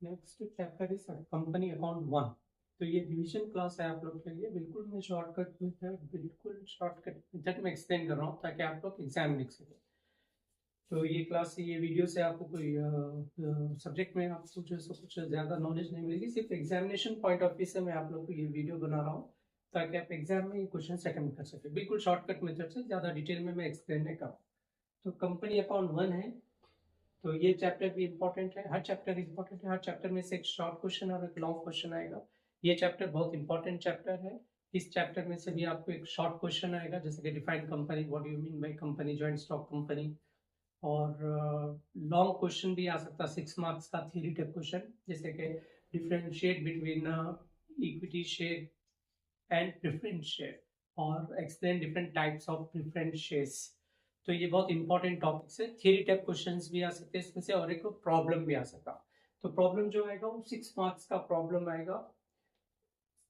Next chapter is company account 1। तो ये revision class है आप लोग के लिए। बिल्कुल मैं शॉर्टकट मेथड में एक्सप्लेन कर रहा हूँ ताकि आप लोग एग्जाम लिख सकें। तो ये क्लास ये वीडियो से आपको कोई सब्जेक्ट में आपको जो है कुछ ज़्यादा नॉलेज नहीं मिलेगी। सिर्फ एग्जामिनेशन पॉइंट ऑफ व्यू से मैं आप लोग को ये वीडियो बना रहा हूँ ताकि आप एग्जाम में ये क्वेश्चन अटेम्प्ट कर सकें। बिल्कुल शॉर्टकट मेथड से, ज़्यादा डिटेल में मैं एक्सप्लेन नहीं कर रहा हूँ। तो कंपनी अकाउंट 1 है, तो ये चैप्टर भी इम्पोर्टेंट है। हर चैप्टर इम्पोर्टेंट है। हर चैप्टर में से एक शॉर्ट क्वेश्चन और एक लॉन्ग क्वेश्चन आएगा। ये चैप्टर बहुत इंपॉर्टेंट चैप्टर है। इस चैप्टर में से भी आपको एक शॉर्ट क्वेश्चन आएगा, जैसे कि define company, what you mean by company, joint stock company. और लॉन्ग क्वेश्चन भी आ सकता है 6 मार्क्स का थ्योरी टाइप क्वेश्चन, जैसे कि differentiate between equity share and preference share और explain different types of preference shares. तो ये बहुत इंपॉर्टेंट टॉपिक्स है। थ्योरी टाइप क्वेश्चंस भी आ सकते हैं इसमें से, और एक प्रॉब्लम भी आ सकता। तो प्रॉब्लम जो आएगा वो 6 मार्क्स का प्रॉब्लम आएगा।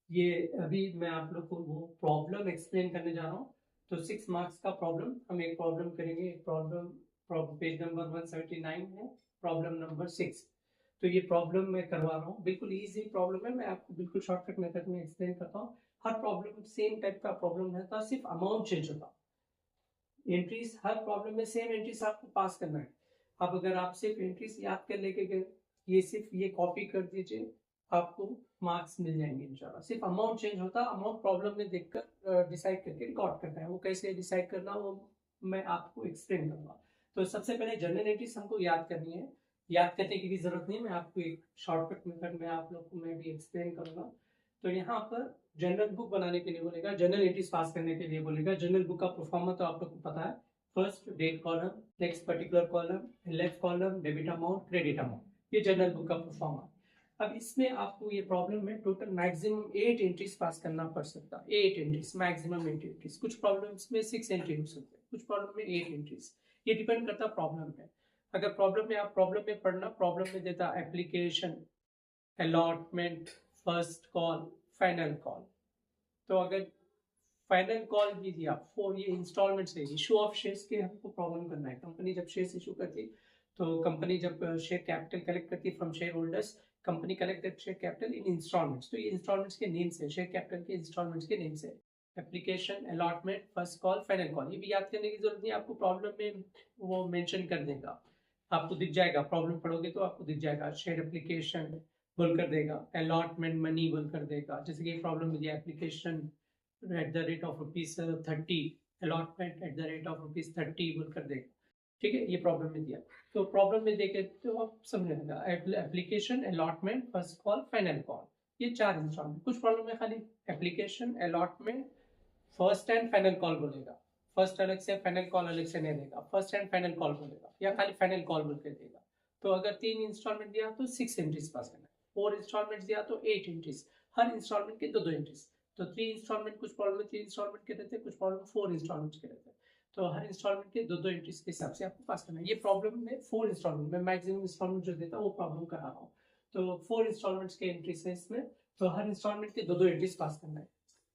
ये अभी मैं आप लोग को वो प्रॉब्लम एक्सप्लेन करने जा रहा हूँ। तो 6 मार्क्स का प्रॉब्लम, हम एक प्रॉब्लम करेंगे। एक प्रॉब्लम पेज नंबर 179 है, प्रॉब्लम नंबर 6। तो ये प्रॉब्लम मैं करवा रहा हूँ, बिल्कुल इजी प्रॉब्लम है। मैं आपको बिल्कुल शॉर्टकट मेथड में एक्सप्लेन करता हूँ। हर प्रॉब्लम सेम टाइप का प्रॉब्लम रहता है, सिर्फ अमाउंट चेंज होता। एंट्रीज हर प्रॉब्लम में सेम एंट्रीज आपको पास करना है। अब अगर आप सिर्फ एंट्रीज याद कर लेके गए, ये सिर्फ ये कॉपी कर दीजिए, आपको मार्क्स मिल जाएंगे इंशाल्लाह। सिर्फ अमाउंट चेंज होता, अमाउंट प्रॉब्लम में देखकर डिसाइड करके रिकॉर्ड करना है। वो कैसे डिसाइड करना वो मैं आपको एक्सप्लेन करूंगा। तो सबसे पहले जनरल एंट्रीज हमको याद करनी है। याद करने की भी जरूरत नहीं, मैं आपको एक शॉर्टकट मेथड में आप लोग को मैं भी एक्सप्लेन करूंगा। तो यहाँ पर जनरल बुक बनाने के लिए बोलेगा, जनरल एंट्रीज पास करने के लिए बोलेगा। जनरल बुक का परफॉर्मा तो आप लोग को पता है। First date column, next particular column, left column debit amount, credit amount, ये जनरल बुक का परफॉर्मा। अब इसमें आपको ये प्रॉब्लम में टोटल मैक्सिमम 8 एंट्रीज पास करना पड़ सकता है। 8 एंट्रीज, मैक्सिमम 8 एंट्रीज। कुछ प्रॉब्लम्स में 6 एंट्री हो सकते हैं, कुछ प्रॉब्लम में 8 एंट्रीज। ये डिपेंड करता है प्रॉब्लम पे। अगर प्रॉब्लम में आप प्रॉब्लम में पढ़ना, प्रॉब्लम में देता application, allotment, first call, final call. तो अगर फाइनल कॉल भी दिया फॉर ये इंस्टॉलमेंट से इशू ऑफ शेयर्स के हमको प्रॉब्लम करना है। कंपनी जब शेयर्स इशू करती, तो कंपनी जब शेयर कैपिटल कलेक्ट करती from share holders, company collect that share capital in installments. तो ये इंस्टॉलमेंट्स के नेम से, शेयर कैपिटल के इंस्टॉलमेंट्स के नेम से application, allotment, first call, final call. ये भी याद करने की जरूरत नहीं, आपको प्रॉब्लम में वो मेंशन कर देगा, आपको दिख जाएगा। प्रॉब्लम पढ़ोगे तो आपको दिख जाएगा। शेयर एप्लीकेशन बोल कर देगा, अलॉटमेंट मनी बोल कर देगा। जैसे कि प्रॉब्लम में दिया application at the rate of ₹30, allotment at the rate of ₹30 बोल कर देगा। ठीक है, ये प्रॉब्लम में दिया। तो प्रॉब्लम में देखे तो आप समझ लेगा, application, allotment, first call, final call, ये 4 इंस्टॉलमेंट। कुछ प्रॉब्लम में खाली application, allotment, first and final call बोलेगा। फर्स्ट अलग से, फाइनल कॉल अलग से नहीं देगा, फर्स्ट एंड फाइनल कॉल बोलेगा, या खाली फाइनल कॉल बोल के देगा। तो अगर 3 इंस्टॉलमेंट दिया तो 6 एंट्रीज पास करना है। 4 इंस्टॉलमेंट दिया तो 8 एंट्रीज, हर इंस्टॉलमेंट के 2-2 एंट्रीज। तो 3 इंस्टॉलमेंट, कुछ प्रॉब्लम में 3 इंस्टॉलमेंट के रहते हैं, कुछ प्रॉब्लम 4 इंस्टॉलमेंट के रहते हैं। तो हर इंस्टॉलमेंट के 2-2 एंट्रीज के हिसाब से आपको पास करना है। ये प्रॉब्लम में 4 इंस्टॉलमेंट में मैक्सिमम इंस्टॉलमेंट जो देता है वो प्रॉब्लम कर रहा हूँ। तो 4 इंस्टॉलमेंट्स के एंट्रीज है इसमें, तो हर इंस्टॉलमेंट के 2-2 एंट्रीज पास करना है।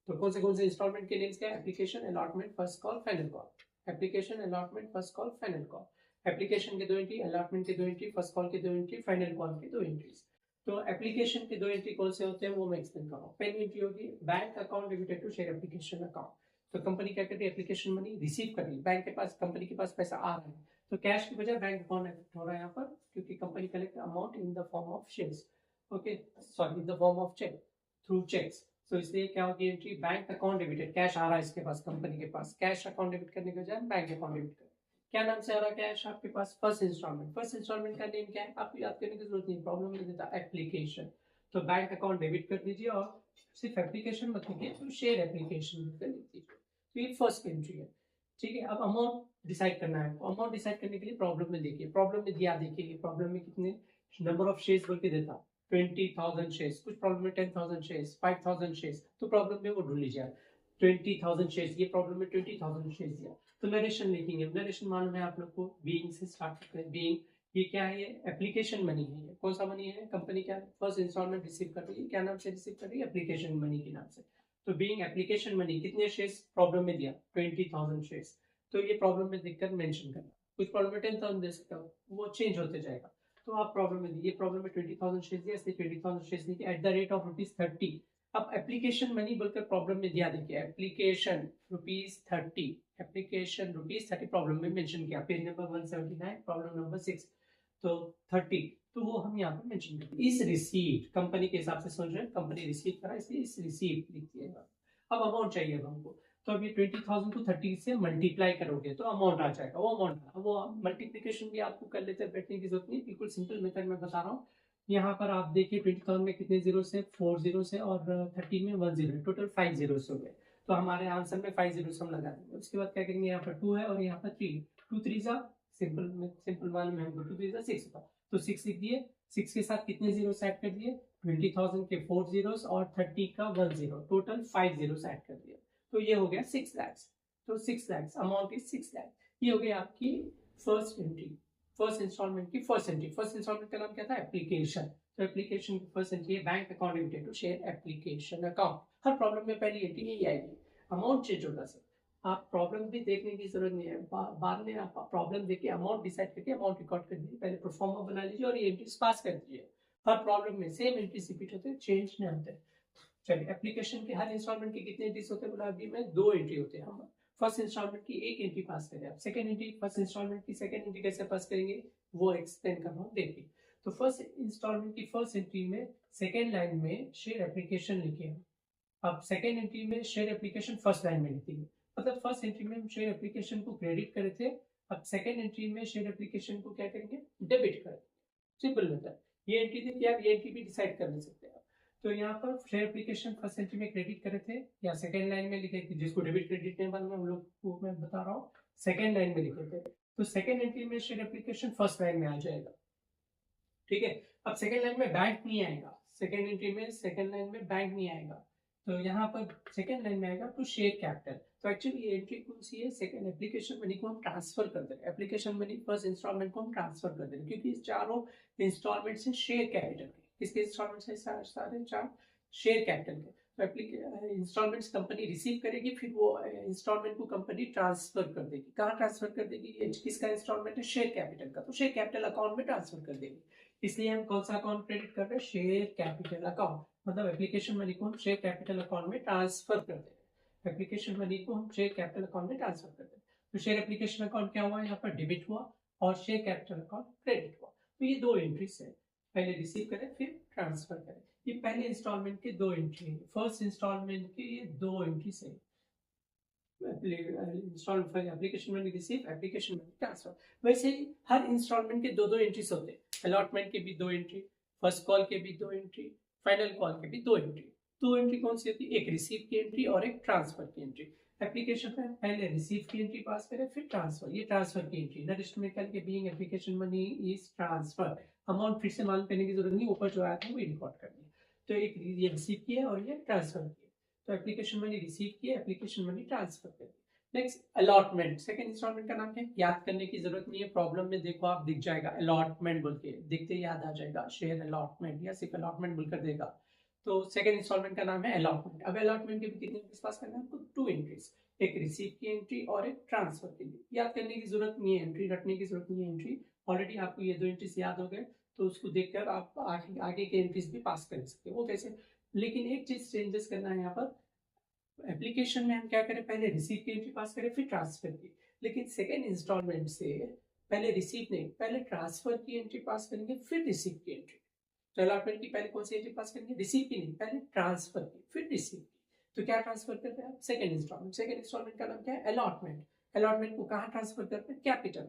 तो कौन से इंस्टॉलमेंट के नेम्स क्या है? Application, allotment, first call, final call. Application, allotment, first call, final call. Application के 2 एंट्री, अलॉटमेंट के 2 एंट्री, फर्स्ट कॉल के 2 एंट्री, फाइनल कॉल के 2 एंट्रीज। तो एप्लीकेशन के 2 एंट्री कौन से होते हैं वो मैं एक्सप्लेन कर रहा हूँ। पहली एंट्री होगी bank account debited to share application account. तो कंपनी क्या करती है? एप्लीकेशन मनी रिसीव कर रही है, बैंक के पास, कंपनी के पास पैसा आ रहा है। तो कैश की बजाय बैंक अकाउंट एक्ट हो रहा है यहाँ पर, क्योंकि company collect amount in the form of shares, okay, sorry, in the form of cheque, through cheques. तो इसलिए क्या होगी entry? Bank account debited, cash आ रहा है इसके पास, कंपनी के पास। कैश अकाउंट डेबिट करने के बजाय बैंक अकाउंट डेबिट कर। क्या नाम से आ रहा है कैश आपके पास? First instalment. फर्स्ट इंस्टॉलमेंट का नेम क्या है आपको याद करने की जरूरत नहीं, प्रॉब्लम में देता एप्लीकेशन। तो बैंक अकाउंट डेबिट कर दीजिए, और सिर्फ एप्लीकेशन मत लिखिए, तो शेयर एप्लीकेशन लिख दीजिए। तो ये फर्स्ट एंट्री है। ठीक है, अब अमाउंट डिसाइड करना है। अमाउंट डिसाइड करने के लिए प्रॉब्लम में देखिए, प्रॉब्लम में दिया, देखिए प्रॉब्लम में कितने नंबर ऑफ शेयर्स बोल के देता, 20,000 शेयर्स। कुछ प्रॉब्लम में 10,000 शेयर्स, 5,000 शेयर्स। तो प्रॉब्लम में वो ढूंढ लीजिए 20,000 शेयर्स, ये प्रॉब्लम में 20,000 शेयर्स दिया। तो नरेशन लिखेंगे। नरेशन मालूम है आप लोग को, बीइंग से स्टार्ट करते हैं। बीइंग, ये क्या है? ये एप्लीकेशन मनी है। ये कौन सा मनी है? कंपनी क्या फर्स्ट इंस्टॉलमेंट रिसीव कर रही है, क्या नाम से रिसीव कर रही है? एप्लीकेशन मनी के नाम से। तो बीइंग एप्लीकेशन मनी, कितने शेयर्स प्रॉब्लम में दिया? 20,000 शेयर्स। तो ये प्रॉब्लम में देखकर मेंशन करना। कुछ प्रॉब्लम में 10,000 दे सकता हूँ, वो चेंज होते जाएगा। तो आप प्रॉब्लम में ये प्रॉब्लम में 20,000 शेयर्स दिया, इसलिए 20,000 शेयर्स दिए एट द रेट ऑफ ₹30। अब एप्लीकेशन मनी बोलकर प्रॉब्लम में दिया, देखिए एप्लीकेशन ₹30, एप्लीकेशन ₹30 प्रॉब्लम में मेंशन किया, पेज नंबर 179 प्रॉब्लम नंबर 6, तो 30, तो वो हम यहाँ पर मेंशन करते हैं। इस रिसीट कंपनी के हिसाब से सोच रहे हैं, कंपनी रिसीव करा इसलिए इस रिसीट लिख दिएगा। अब अमाउंट चाहिए हमको, तो अब ये 20,000 को 30 से मल्टीप्लाई करोगे तो अमाउंट आ जाएगा, वो अमाउंट, वो मल्टीप्लिकेशन भी आपको कर लेते हैं, बैठने की जरूरत नहीं, बिल्कुल सिंपल मेथड में बता रहा हूँ। यहाँ पर आप देखिए 20,000 में कितने जीरो से 4 जीरो से और 30 में 1 जीरो, टोटल 5 जीरो हो गए, तो हमारे आंसर में 5 जीरो हम लगा देंगे। उसके बाद क्या करेंगे, यहाँ पर 2 है और यहाँ पर 3, 2 3 जा सिंपल वन में हमको 2 3 जा 6 होता, तो 6 लिख दिए, 6 के साथ कितने जीरो ऐड कर दिए, 20,000 के 4 जीरोस और 30 का 1 जीरो, टोटल 5 जीरो ऐड कर दिए, तो ये हो गया 6 lakhs। तो 6 lakhs अमाउंट इज 6 lakh। ये हो गई आपकी फर्स्ट एंट्री, फर्स्ट इंस्टॉलमेंट की फर्स्ट एंट्री। फर्स्ट इंस्टॉलमेंट का नाम क्या था, एप्लीकेशन, तो एप्लीकेशन की फर्स्ट एंट्री है bank account limited to share application account. हर प्रॉब्लम में पहली एंट्री यही आएगी, अमाउंट चेंज होगा सर, आप प्रॉब्लम भी देखने की जरूरत नहीं है, बाद में आप प्रॉब्लम देख के अमाउंट डिसाइड करके अमाउंट रिकॉर्ड कर दीजिए, पहले प्रोफॉर्मा बना लीजिए और ये एंट्रीज पास कर दीजिए। हर प्रॉब्लम में सेम एंट्रीज रिपीट होते हैं, चेंज नहीं होते। चलिए, एप्लीकेशन के हर इंस्टॉलमेंट के कितने एंट्रीज होते हैं, बोला अभी में 2 एंट्री होते हैं। हम फर्स्ट इंस्टॉलमेंट की एक एंट्री पास करें, अब सेकंड एंट्री फर्स्ट इंस्टॉलमेंट की सेकंड एंट्री कैसे पास करेंगे वो एक्सप्लेन कर रहा हूँ, देखिए। तो फर्स्ट इंस्टॉलमेंट की फर्स्ट एंट्री में सेकंड लाइन में शेयर एप्लीकेशन लिखे, अब सेकंड एंट्री में शेयर एप्लीकेशन फर्स्ट लाइन में लिखेंगे, मतलब फर्स्ट एंट्री में हम शेयर एप्लीकेशन को क्रेडिट करे थे, अब सेकंड एंट्री में शेयर एप्लीकेशन को क्या करेंगे, डेबिट करेंगे, सिंपल मेथड। ये एंट्री थी, आप ये एंट्री भी डिसाइड कर ले सकते हैं। तो यहाँ पर शेयर एप्लीकेशन फर्स्ट एंट्री में क्रेडिट करे थे या सेकंड लाइन में लिखे थे, जिसको डेबिट क्रेडिट नहीं मालूम है, हम लोग को मैं बता रहा हूँ, सेकंड लाइन में लिखे थे, तो सेकंड एंट्री में शेयर एप्लीकेशन फर्स्ट लाइन में आ जाएगा, ठीक है। अब सेकंड लाइन में बैंक नहीं आएगा, सेकंड एंट्री में सेकंड लाइन में बैंक नहीं आएगा, तो यहाँ पर सेकंड लाइन में आएगा टू शेयर कैपिटल। तो एक्चुअली ये एंट्री कौन सी है, सेकंड एप्लीकेशन मनी को हम ट्रांसफर कर दे रहे हैं, एप्लीकेशन मनी फर्स्ट इंस्टॉलमेंट को हम ट्रांसफर कर दे रहे हैं, क्योंकि इस चारों इंस्टॉलमेंट से शेयर कैपिटल के, किसके इंस्टॉलमेंट से, सारे 4 शेयर कैपिटल के। तो इंस्टॉलमेंट्स कंपनी रिसीव करेगी, फिर वो इंस्टॉलमेंट को कंपनी ट्रांसफर कर देगी, कहाँ ट्रांसफर कर देगी, ये किसका इंस्टॉलमेंट है, शेयर कैपिटल का, तो शेयर कैपिटल अकाउंट में ट्रांसफर कर देगी, इसलिए हम कौन सा अकाउंट क्रेडिट कर रहे हैं, शेयर कैपिटल अकाउंट, मतलब एप्लीकेशन मनी को हम शेयर कैपिटल अकाउंट में ट्रांसफर कर दे रहे हैं, एप्लीकेशन मनी को हम शेयर कैपिटल अकाउंट में ट्रांसफर कर दे रहे हैं। तो शेयर एप्लीकेशन अकाउंट क्या हुआ, यहाँ पर डेबिट हुआ और शेयर कैपिटल अकाउंट क्रेडिट हुआ। तो ये 2 एंट्रीज है, पहले रिसीव करें फिर ट्रांसफर करें, ये पहले इंस्टॉलमेंट के 2 एंट्री है, फर्स्ट इंस्टॉलमेंट के ये 2 एंट्रीज है, application money receive, application money transfer. वैसे ही हर इंस्टॉलमेंट के 2 एंट्रीज होते हैं, अलॉटमेंट के भी 2 एंट्री, फर्स्ट कॉल के भी 2 एंट्री, फाइनल कॉल के भी 2 एंट्री। 2 एंट्री कौन सी होती है, एक रिसीव की एंट्री और एक ट्रांसफर की एंट्री। एप्लीकेशन में पहले रिसीव की एंट्री पास करें फिर ट्रांसफर, ये ट्रांसफर की एंट्री, नेट इंस्ट्रूमेंट के being application money is transfer, amount फिर से मालूम करने की जरूरत नहीं, ऊपर जो आया था वो रिकॉर्ड कर दिया। तो एक ये रिसीव किया और ये ट्रांसफर किया, तो एप्लीकेशन मनी रिसीव किया, एप्लीकेशन मनी ट्रांसफर कर दी। नेक्स्ट अलॉटमेंट, सेकंड इंस्टॉलमेंट का नाम क्या है, याद करने की जरूरत नहीं है, प्रॉब्लम में देखो आप दिख जाएगा अलॉटमेंट बोल के, देखते ही याद आ जाएगा, शेयर अलॉटमेंट या सिर्फ अलॉटमेंट बोलकर देगा। तो सेकंड इंस्टॉलमेंट का नाम है अलॉटमेंट। अब अलॉटमेंट के भी कितने एंट्रीज पास करना है आपको, 2 एंट्रीज, एक रिसीव की एंट्री और एक ट्रांसफर के लिए। याद करने की जरूरत नहीं है, एंट्री रटने की जरूरत नहीं है, एंट्री ऑलरेडी आपको ये 2 एंट्रीज याद हो गए, तो उसको देखकर आप आगे के एंट्रीज भी पास कर सकते हो, वो कैसे। लेकिन एक चीज चेंजेस करना है यहाँ पर, एप्लीकेशन में हम क्या करें, पहले रिसीव की एंट्री पास करें फिर ट्रांसफर की, लेकिन सेकेंड इंस्टॉलमेंट से पहले रिसीव नहीं, पहले ट्रांसफर की एंट्री पास करेंगे फिर रिसीव की एंट्री। तो अलॉटमेंट की पहले कौन सी एंट्री पास करेंगे, रिसीव की नहीं, पहले ट्रांसफर की फिर रिसीव की। तो क्या ट्रांसफर करते हैं आप, सेकेंड इंस्टॉलमेंट। सेकेंड इंस्टॉलमेंट का नाम क्या है, अलॉटमेंट। अलॉटमेंट को कहाँ ट्रांसफर करते हैं, कैपिटल,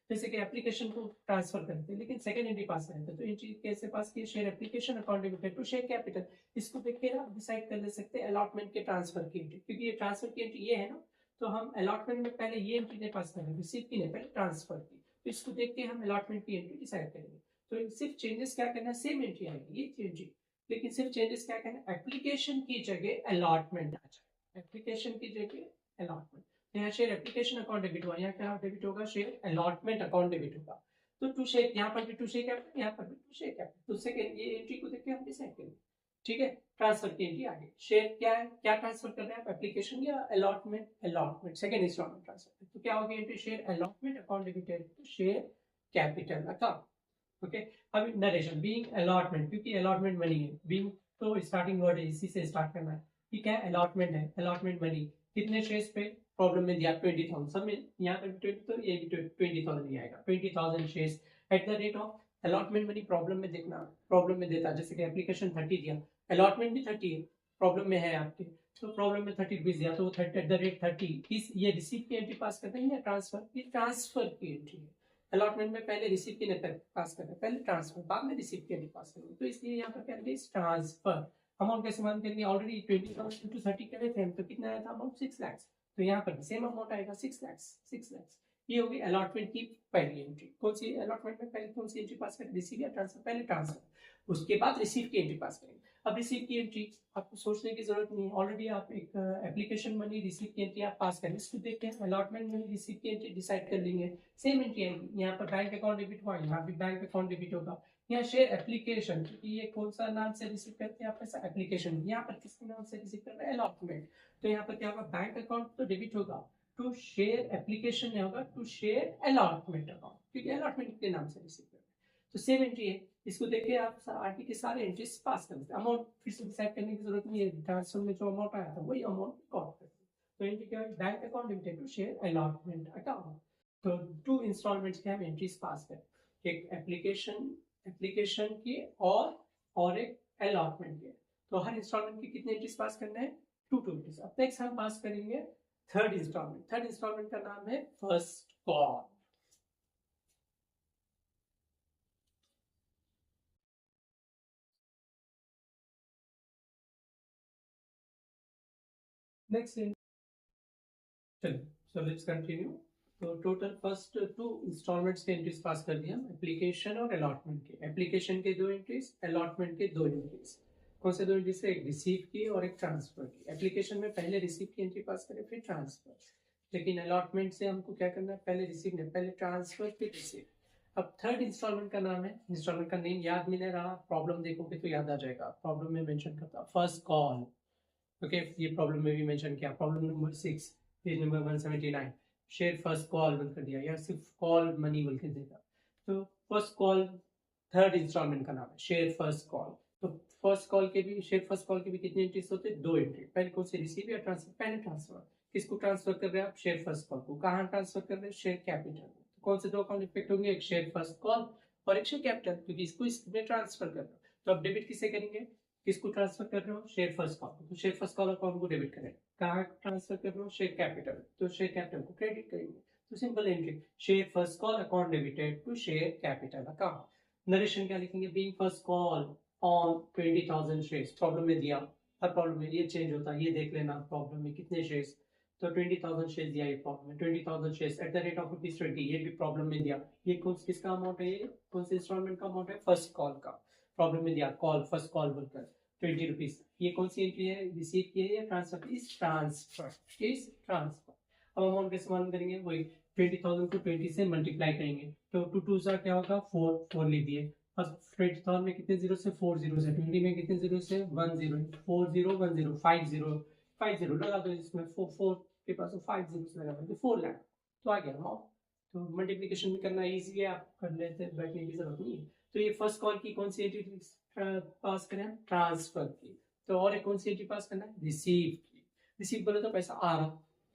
जैसे कि एप्लीकेशन को ट्रांसफर करते हैं, लेकिन सेकंड एंट्री पास करते हैं, तो एंट्री कैसे पास की, share application account limited to share capital. इसको देख के आप डिसाइड कर ले सकते हैं अलॉटमेंट के ट्रांसफर की एंट्री, क्योंकि ये ट्रांसफर की एंट्री ये है ना, तो हम अलॉटमेंट में पहले ये एंट्री नहीं पास करेंगे, रिसीव की नहीं, पहले ट्रांसफर की, तो इसको देख के हम अलॉटमेंट की एंट्री डिसाइड करेंगे। तो सिर्फ चेंजेस क्या करना है, सेम एंट्री आएगी ये एंट्री, लेकिन सिर्फ चेंजेस क्या करना है, एप्लीकेशन की जगह अलॉटमेंट आ जाए, एप्लीकेशन की जगह अलॉटमेंट। यहाँ शेयर एप्लीकेशन अकाउंट डेबिट हुआ, यहाँ क्या डेबिट होगा, शेयर अलॉटमेंट अकाउंट डेबिट होगा। तो टू शेयर, यहाँ पर भी टू शेयर कैपिटल, यहाँ पर भी टू शेयर कैपिटल, तो सेकंड ये एंट्री को देख के हम डिसाइड करेंगे, ठीक है। ट्रांसफर की एंट्री आगे, शेयर क्या है, क्या ट्रांसफर कर रहे हैं आप, एप्लीकेशन या allotment, allotment second installment transfer, तो क्या होगी entry, share allotment account debited to share capital account. Okay. अब नरेशन बीइंग अलॉटमेंट, क्योंकि अलॉटमेंट मनी है, बीइंग तो स्टार्टिंग वर्ड है, इसी से स्टार्ट करना है। ठीक है, अलॉटमेंट है, अलॉटमेंट मनी कितने शेयर्स पे प्रॉब्लम में दिया 20,000, सब में यहाँ पे 20 तो ये भी 20,000 ही आएगा, 20,000 shares at the rate of allotment money. Problem में देखना, प्रॉब्लम में देता जैसे कि एप्लीकेशन 30 दिया, अलॉटमेंट भी 30 है, प्रॉब्लम में है आपके, तो प्रॉब्लम में 30 रुपीज दिया तो 30 एट द रेट 30 इस ये रिसीप्ट की एंट्री पास करते हैं या ट्रांसफर, ये ट्रांसफर की एंट्री है। अलॉटमेंट में पहले रिसीप्ट की एंट्री पास करते हैं, पहले ट्रांसफर बाद में रिसीप्ट की एंट्री पास करेंगे, तो इसलिए यहाँ पर क्या करेंगे ट्रांसफर। अमाउंट कैसे मान करेंगे, ऑलरेडी 20,000 टू 30 करे थे तो कितना आया था अमाउंट 6 लाख, तो यहाँ पर सेम अमाउंट आएगा 6 लाख, 6 लाख। ये होगी अलॉटमेंट की पहली एंट्री। कौन सी अलॉटमेंट में पहले कौन सी एंट्री पास करें, रिसीव या ट्रांसफर, पहले ट्रांसफर उसके बाद रिसीव की एंट्री पास करेंगे। अब रिसीव की एंट्री आपको सोचने की जरूरत नहीं है, ऑलरेडी आप एक एप्लीकेशन मनी रिसीव की एंट्री आप पास करें, इसको देखते हैं अलॉटमेंट में रिसीव की एंट्री डिसाइड कर लेंगे, सेम एंट्री आएगी। यहाँ पर बैंक अकाउंट डेबिट हुआ, यहाँ भी बैंक अकाउंट डेबिट होगा। यहाँ शेयर एप्लीकेशन, क्योंकि ये कौन सा नाम से रिसीव करते हैं आप पैसा, एप्लीकेशन, यहाँ पर किसके नाम से रिसीव कर रहे हैं, अलॉटमेंट, तो यहाँ पर क्या होगा बैंक अकाउंट तो डेबिट होगा, टू शेयर एप्लीकेशन नहीं होगा, टू शेयर अलॉटमेंट अकाउंट, क्योंकि अलॉटमेंट के नाम से रिसीव कर रहे हैं, तो सेम एंट्री है। इसको देखे आप आरटी के सारे एंट्रीज पास कर देते हैं, अमाउंट फिर से डिसाइड करने की जरूरत नहीं है, ट्रांसफर में जो अमाउंट आया था वही अमाउंट रिकॉर्ड करते हैं। तो एंट्री क्या है, bank account debited to share allotment account. तो 2 इंस्टॉलमेंट्स के हम एंट्रीज पास करें, एक एप्लीकेशन की और एक अलॉटमेंट की। तो हर इंस्टॉलमेंट की कितने एंट्रीज पास करने हैं, 2 एंट्रीज। अब नेक्स्ट हम पास करेंगे थर्ड इंस्टॉलमेंट। थर्ड इंस्टॉलमेंट का नाम है फर्स्ट कॉल। नेक्स्ट चलिए, सो लेट्स कंटिन्यू। तो टोटल फर्स्ट 2 इंस्टॉलमेंट्स के एंट्रीज पास कर दिया हम, एप्लीकेशन और अलॉटमेंट के। एप्लीकेशन के 2 एंट्रीज, अलॉटमेंट के 2 एंट्रीज। कौन से 2 एंट्रीज है, एक रिसीव की और एक ट्रांसफर की। एप्लीकेशन में पहले रिसीव की एंट्री पास करें फिर ट्रांसफर, लेकिन अलॉटमेंट से हमको क्या करना है, पहले रिसीव नहीं, पहले ट्रांसफर फिर रिसीव। अब थर्ड इंस्टॉलमेंट का नाम है, इंस्टॉलमेंट का नेम याद नहीं रहा, प्रॉब्लम देखोगे तो याद आ जाएगा, प्रॉब्लम में मेंशन करता फर्स्ट कॉल। ओके, ये प्रॉब्लम में भी मेंशन किया, problem number 6 page number 179, share first call बंद कर दिया या सिर्फ कॉल मनी बोल के देगा। तो फर्स्ट कॉल थर्ड इंस्टॉलमेंट का नाम है, शेयर फर्स्ट कॉल। तो फर्स्ट कॉल के भी, शेयर फर्स्ट कॉल के भी कितने एंट्रीज होते हैं, 2 एंट्री। पहले कौन से, रिसीव या ट्रांसफर, पहले ट्रांसफर। किसको ट्रांसफर कर रहे हैं आप, शेयर फर्स्ट कॉल को। कहाँ ट्रांसफर कर रहे हैं, शेयर कैपिटल। तो कौन से 2 अकाउंट इफेक्ट होंगे, एक शेयर फर्स्ट कॉल और एक शेयर कैपिटल, क्योंकि इसको इसमें ट्रांसफर कर रहे हो। तो अब डेबिट किसे करेंगे, किसको ट्रांसफर कर रहे हो, शेयर फर्स्ट कॉल, तो शेयर फर्स्ट कॉल अकाउंट को डेबिट करें। कहाँ ट्रांसफर कर रहे हो, शेयर कैपिटल, तो शेयर कैपिटल को क्रेडिट करेंगे। तो simple entry, share first call account debited to share capital account. Narration क्या लिखेंगे, being first call on 20,000 shares. Problem में दिया, हर प्रॉब्लम में ये चेंज होता है, ये देख लेना प्रॉब्लम में कितने शेयर्स, तो 20,000 शेयर्स दिया ये प्रॉब्लम में, 20,000 shares at the rate of ₹20, ये भी प्रॉब्लम में दिया। ये कौन किसका अमाउंट है, ये कौन से इंस्टॉलमेंट का अमाउंट है, फर्स्ट कॉल का। प्रॉब्लम में दिया कॉल, फर्स्ट कॉल बोलकर ₹20। ये कौन सी एंट्री है, रिसीव की है या ट्रांसफर, इस ट्रांसफर, इस ट्रांसफर। अब अमाउंट कैसे मालूम करेंगे, वही 20,000 को 20 से मल्टीप्लाई करेंगे, तो 2 2 सा क्या होगा 4, 4 लिख दिए। अब 20,000 में कितने जीरो से, 4 जीरो से, 20 में कितने जीरो से, 1 जीरो, 4 0 1 0 5 0 5 0 लगा दो, इसमें 4 4 के पास 5 जीरो से लगा दो, 4 लाख तो आ गया अमाउंट। तो मल्टीप्लिकेशन भी करना इजी है, आप कर लेते, बैठने की जरूरत नहीं है। तो ये फर्स्ट कॉल की कौन सी एंट्री पास करें, ट्रांसफर की। तो और एक कौन सी एंट्री पास करना है, रिसीव की। रिसीव बोले तो पैसा आ रहा,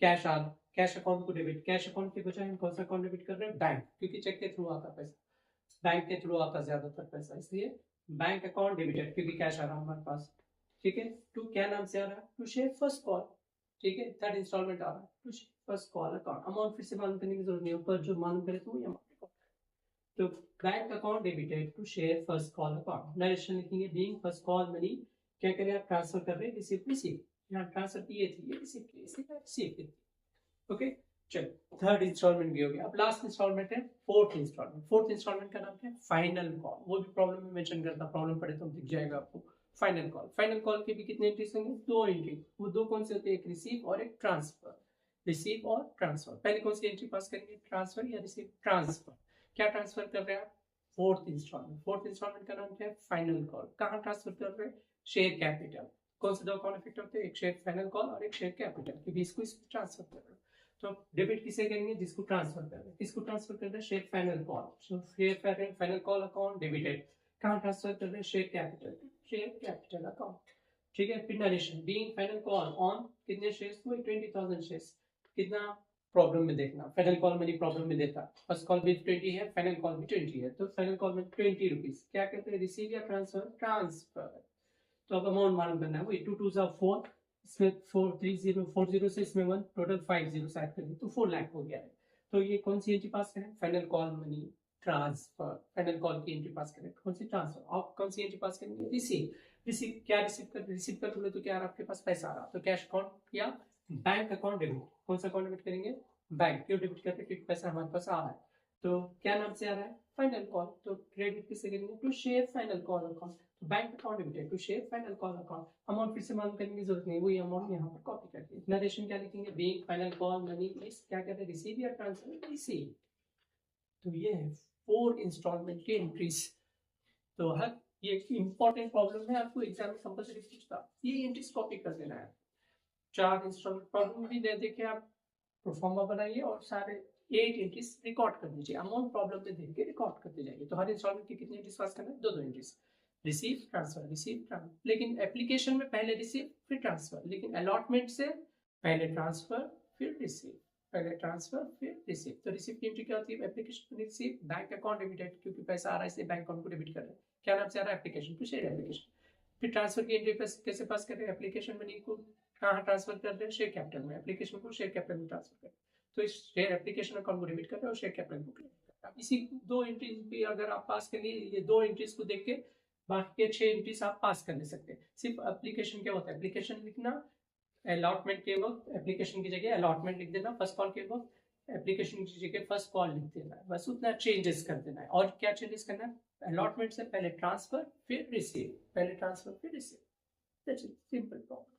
कैश आ रहा, कैश अकाउंट को डेबिट, कैश अकाउंट के बजाय हम कौन सा अकाउंट डेबिट कर रहे हैं, बैंक, क्योंकि चेक के थ्रू आता पैसा, बैंक के थ्रू आता ज्यादातर पैसा, इसलिए बैंक अकाउंट डेबिटेड, क्योंकि कैश आ रहा हमारे पास। ठीक है, टू क्या नाम से आ रहा है, टू शेयर फर्स्ट कॉल। ठीक है, थर्ड इंस्टॉलमेंट आ रहा है, to share first call account. Amount फिर से मालूम करने की जरूरत नहीं है, ऊपर जो मालूम करे तो वही अमाउंट। तो bank account debited to share first call account. Narration लिखेंगे, बीइंग फर्स्ट कॉल मनी, क्या करें आप, ट्रांसफर कर रहे हैं, रिसीव रिसीव, यहाँ ट्रांसफर की ये थी, ये रिसीव की, इसी रिसीव की। ओके, चलो थर्ड इंस्टॉलमेंट भी हो गया। अब लास्ट इंस्टॉलमेंट है फोर्थ इंस्टॉलमेंट। फोर्थ इंस्टॉलमेंट का नाम क्या है, फाइनल कॉल। वो भी प्रॉब्लम में मेंशन करता, प्रॉब्लम पढ़े तो दिख जाएगा आपको। फाइनल कॉल, फाइनल कॉल के भी कितने एंट्रीज होंगे, 2 एंट्री। वो 2 कौन से होते हैं, एक रिसीव और एक ट्रांसफर। रिसीव और ट्रांसफर, पहले कौन सी एंट्री पास करेंगे, ट्रांसफर या रिसीव, ट्रांसफर। क्या ट्रांसफर कर रहे हैं आप, फोर्थ इंस्टॉलमेंट। फोर्थ इंस्टॉलमेंट का नाम क्या है, फाइनल कॉल। कहाँ ट्रांसफर कर रहे हैं, शेयर कैपिटल। कौन से 2 अकाउंट इफेक्ट होते हैं, एक शेयर फाइनल कॉल और एक शेयर कैपिटल, क्योंकि इसको ट्रांसफर कर रहे हैं। तो डेबिट किसे करेंगे? जिसको ट्रांसफर कर रहे हैं। किसको ट्रांसफर कर रहे हैं? Share final call. सो share final call account debited. कहाँ ट्रांसफर कर रहे हैं? Share capital account. ठीक है। फिर narration being final call on कितने शेयर्स हुए? 20,000 शेयर्स। कितना प्रॉब्लम में देखना, फाइनल कॉल मनी प्रॉब्लम में देता। फर्स्ट कॉल भी 20 है, फाइनल कॉल भी 20 है, तो फाइनल कॉल में 20 रुपीज क्या कहते हैं? रिसीव या ट्रांसफर। तो अब अमाउंट मालूम करना है, वही 2 2 4, इसमें 430 से इसमें 1, टोटल 5 जीरो ऐड करेंगे तो 4 लाख हो गया है। तो ये कौन सी एंट्री पास करें? Final call money transfer. Final call की एंट्री पास करें। कौन सी? ट्रांसफर। आप कौन सी एंट्री पास करेंगे? रिसीव। रिसीव क्या? रिसीव कर बोले तो क्या आ रहा आपके पास? पैसा आ रहा, तो कैश अकाउंट या बैंक अकाउंट डेबिट। कौन सा अकाउंट डेबिट करेंगे? बैंक। क्यों डेबिट करते? क्योंकि पैसा हमारे पास आ रहा है। तो क्या नाम से आ रहा है? Final call. तो क्रेडिट किससे करेंगे? To share final call account. Bank account debited to share final call account. Amount फिर से मालूम करने की जरूरत नहीं, वही अमाउंट यहाँ पर कॉपी करके नरेशन क्या लिखेंगे? Being final call money is क्या कहते हैं? रिसीव या ट्रांसफर? रिसीव। तो ये है 4 इंस्टॉलमेंट की एंट्रीज। तो हर ये इंपॉर्टेंट प्रॉब्लम है, आपको एग्जाम में कंपलसरी पूछता, ये एंट्रीज कॉपी कर देना है। 4 इंस्टॉलमेंट प्रॉब्लम भी दे देके आप प्रोफॉर्मा बनाइए और सारे 8 एंट्रीज रिकॉर्ड कर दीजिए। अमाउंट प्रॉब्लम में देख के रिकॉर्ड करते जाइए। तो हर इंस्टॉलमेंट की कितनी एंट्रीज पास करना है? 2 entries. Receive transfer, receive transfer. लेकिन एप्लीकेशन में पहले रिसीव फिर ट्रांसफर, लेकिन अलॉटमेंट से पहले ट्रांसफर फिर रिसीव, पहले ट्रांसफर फिर रिसीव। तो रिसीव की एंट्री क्या होती है? एप्लीकेशन में रिसीव, बैंक अकाउंट डेबिटेड, क्योंकि पैसा आ रहा है इसलिए बैंक अकाउंट को डेबिट कर रहे हैं। क्या नाम से आ रहा है? Application to share application. फिर ट्रांसफर की एंट्री कैसे पास कर रहे हैं? एप्लीकेशन मनी को कहाँ ट्रांसफर कर रहे हैं? शेयर कैपिटल में। एप्लीकेशन को शेयर कैपिटल में ट्रांसफर कर रहे हैं, तो इस शेयर एप्लीकेशन अकाउंट को डेबिट कर रहे हैं और शेयर कैपिटल को क्रेडिट कर रहे हैं। इसी 2 एंट्रीज भी अगर आप पास करेंगे, ये 2 एंट्रीज को देख के बाकी के 6 एंट्रीज आप पास कर ले सकते हैं। सिर्फ एप्लीकेशन क्या होता है? एप्लीकेशन लिखना, अलॉटमेंट के वक्त एप्लीकेशन की जगह अलॉटमेंट लिख देना, फर्स्ट कॉल के वक्त एप्लीकेशन की जगह फर्स्ट कॉल लिख देना है, बस उतना चेंजेस कर देना है। और क्या चेंजेस करना है? अलॉटमेंट से पहले ट्रांसफर फिर रिसीव, पहले ट्रांसफर फिर receive. That's it, simple problem.